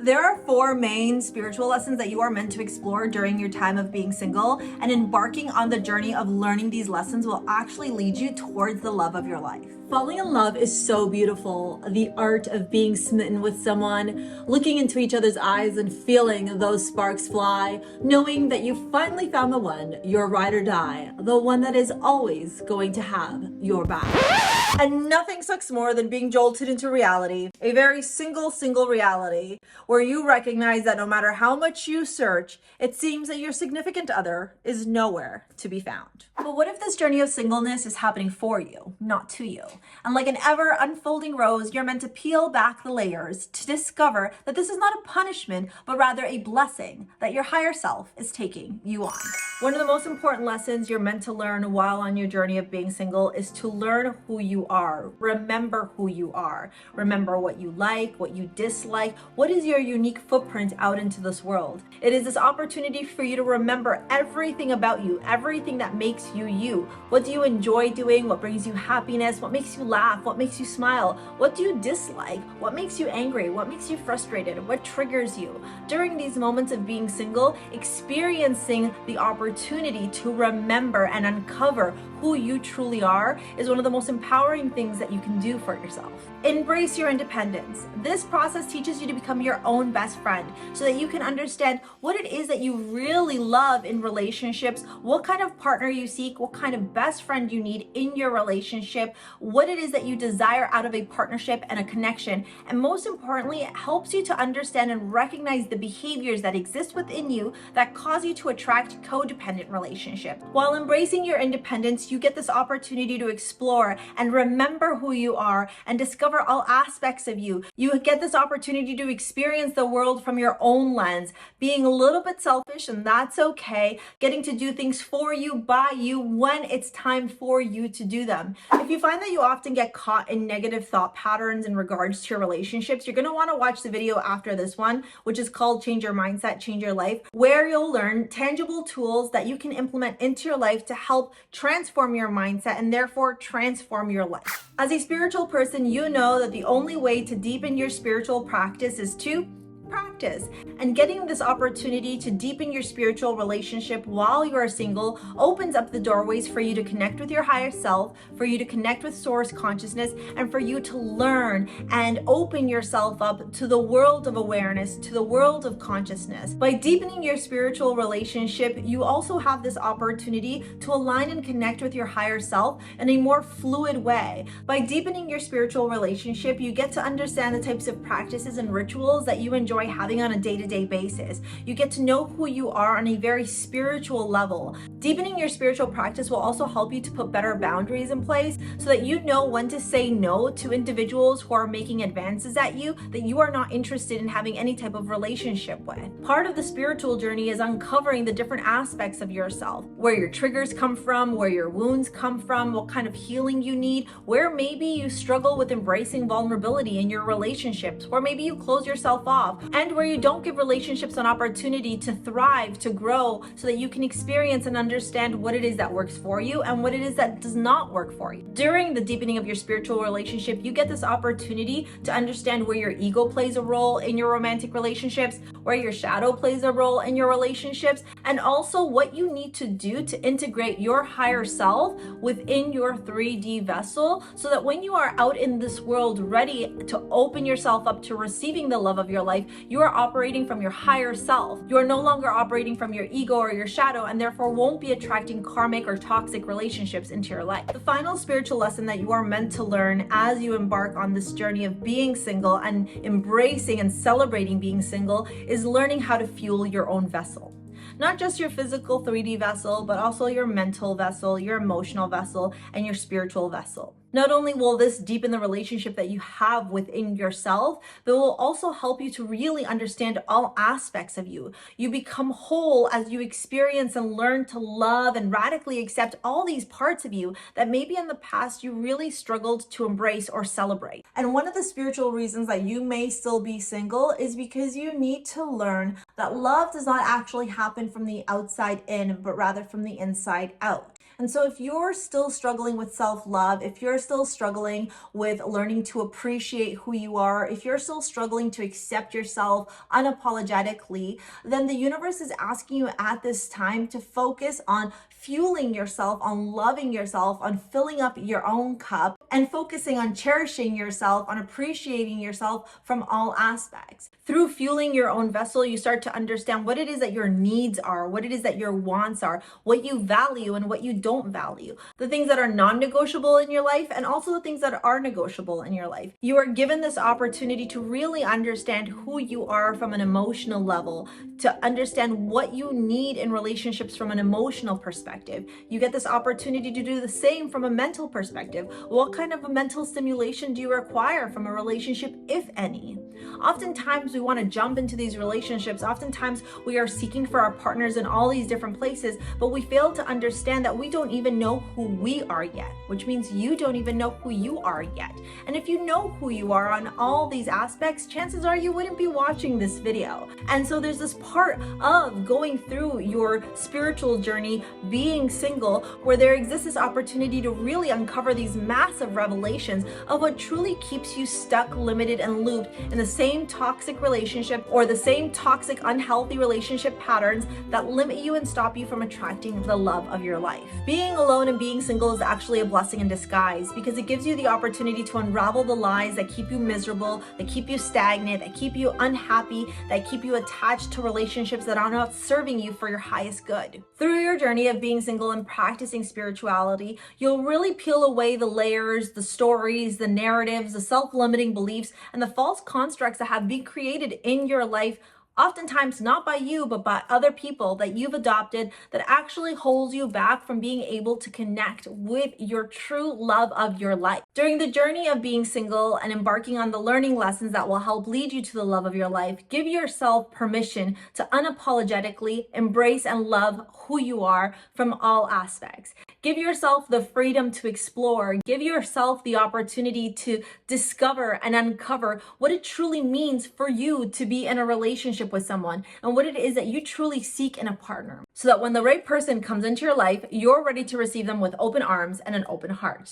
There are four main spiritual lessons that you are meant to explore during your time of being single, and embarking on the journey of learning these lessons will actually lead you towards the love of your life. Falling in love is so beautiful. The art of being smitten with someone, looking into each other's eyes and feeling those sparks fly, knowing that you finally found the one, your ride or die, the one that is always going to have your back. And nothing sucks more than being jolted into reality, a very single reality, where you recognize that no matter how much you search, it seems that your significant other is nowhere to be found. But what if this journey of singleness is happening for you, not to you? And like an ever unfolding rose, you're meant to peel back the layers to discover that this is not a punishment, but rather a blessing that your higher self is taking you on. One of the most important lessons you're meant to learn while on your journey of being single is to learn who you are. Remember who you are. Remember what you like, what you dislike. What is your unique footprint out into this world? It is this opportunity for you to remember everything about you, everything that makes you you. What do you enjoy doing? What brings you happiness? What makes you laugh? What makes you smile? What do you dislike? What makes you angry? What makes you frustrated? What triggers you? During these moments of being single, experiencing the opportunity to remember and uncover who you truly are is one of the most empowering things that you can do for yourself. Embrace your independence. This process teaches you to become your own best friend so that you can understand what it is that you really love in relationships, what kind of partner you seek, what kind of best friend you need in your relationship, what it is that you desire out of a partnership and a connection. And most importantly, it helps you to understand and recognize the behaviors that exist within you that cause you to attract codependent relationships. While embracing your independence, you get this opportunity to explore and remember who you are and discover all aspects of you. You get this opportunity to experience the world from your own lens, being a little bit selfish, and that's okay. Getting to do things for you, by you, when it's time for you to do them. If you find that you often get caught in negative thought patterns in regards to your relationships, you're going to want to watch the video after this one, which is called Change Your Mindset, Change Your Life, where you'll learn tangible tools that you can implement into your life to help transform your mindset and therefore transform your life. As a spiritual person, you know that the only way to deepen your spiritual practice is to practice. And getting this opportunity to deepen your spiritual relationship while you are single opens up the doorways for you to connect with your higher self, for you to connect with source consciousness, and for you to learn and open yourself up to the world of awareness, to the world of consciousness. By deepening your spiritual relationship, you also have this opportunity to align and connect with your higher self in a more fluid way. By deepening your spiritual relationship, you get to understand the types of practices and rituals that you enjoy having on a day-to-day basis. You get to know who you are on a very spiritual level. Deepening your spiritual practice will also help you to put better boundaries in place so that you know when to say no to individuals who are making advances at you that you are not interested in having any type of relationship with. Part of the spiritual journey is uncovering the different aspects of yourself, where your triggers come from, where your wounds come from, what kind of healing you need, where maybe you struggle with embracing vulnerability in your relationships, where maybe you close yourself off, and where you don't give relationships an opportunity to thrive, to grow, so that you can experience and understand what it is that works for you and what it is that does not work for you. During the deepening of your spiritual relationship, you get this opportunity to understand where your ego plays a role in your romantic relationships, where your shadow plays a role in your relationships, and also what you need to do to integrate your higher self within your 3D vessel so that when you are out in this world ready to open yourself up to receiving the love of your life, you are operating from your higher self. You are no longer operating from your ego or your shadow, and therefore won't be attracting karmic or toxic relationships into your life. The final spiritual lesson that you are meant to learn as you embark on this journey of being single and embracing and celebrating being single is learning how to fuel your own vessel. Not just your physical 3D vessel, but also your mental vessel, your emotional vessel, and your spiritual vessel. Not only will this deepen the relationship that you have within yourself, but it will also help you to really understand all aspects of you. You become whole as you experience and learn to love and radically accept all these parts of you that maybe in the past you really struggled to embrace or celebrate. And one of the spiritual reasons that you may still be single is because you need to learn that love does not actually happen from the outside in, but rather from the inside out. And so if you're still struggling with self-love, if you're still struggling with learning to appreciate who you are, if you're still struggling to accept yourself unapologetically, then the universe is asking you at this time to focus on fueling yourself, on loving yourself, on filling up your own cup, and focusing on cherishing yourself, on appreciating yourself from all aspects. Through fueling your own vessel, you start to understand what it is that your needs are, what it is that your wants are, what you value and what you don't value, the things that are non-negotiable in your life, and also the things that are negotiable in your life. You are given this opportunity to really understand who you are from an emotional level, to understand what you need in relationships from an emotional perspective. You get this opportunity to do the same from a mental perspective. What kind of a mental stimulation do you require from a relationship, if any? Oftentimes we want to jump into these relationships. Oftentimes we are seeking for our partners in all these different places, but we fail to understand that we don't even know who we are yet, which means you don't even know who you are yet. And if you know who you are on all these aspects, chances are you wouldn't be watching this video. And so there's this part of going through your spiritual journey, being single, where there exists this opportunity to really uncover these massive revelations of what truly keeps you stuck, limited, and looped in the same toxic relationship or the same toxic, unhealthy relationship patterns that limit you and stop you from attracting the love of your life. Being alone and being single is actually a blessing in disguise because it gives you the opportunity to unravel the lies that keep you miserable, that keep you stagnant, that keep you unhappy, that keep you attached to relationships that are not serving you for your highest good. Through your journey of being single and practicing spirituality, you'll really peel away the layers, the stories, the narratives, the self-limiting beliefs, and the false constructs that have been created in your life, oftentimes not by you, but by other people that you've adopted, that actually holds you back from being able to connect with your true love of your life. During the journey of being single and embarking on the learning lessons that will help lead you to the love of your life, give yourself permission to unapologetically embrace and love who you are from all aspects. Give yourself the freedom to explore. Give yourself the opportunity to discover and uncover what it truly means for you to be in a relationship with someone and what it is that you truly seek in a partner, so that when the right person comes into your life, you're ready to receive them with open arms and an open heart.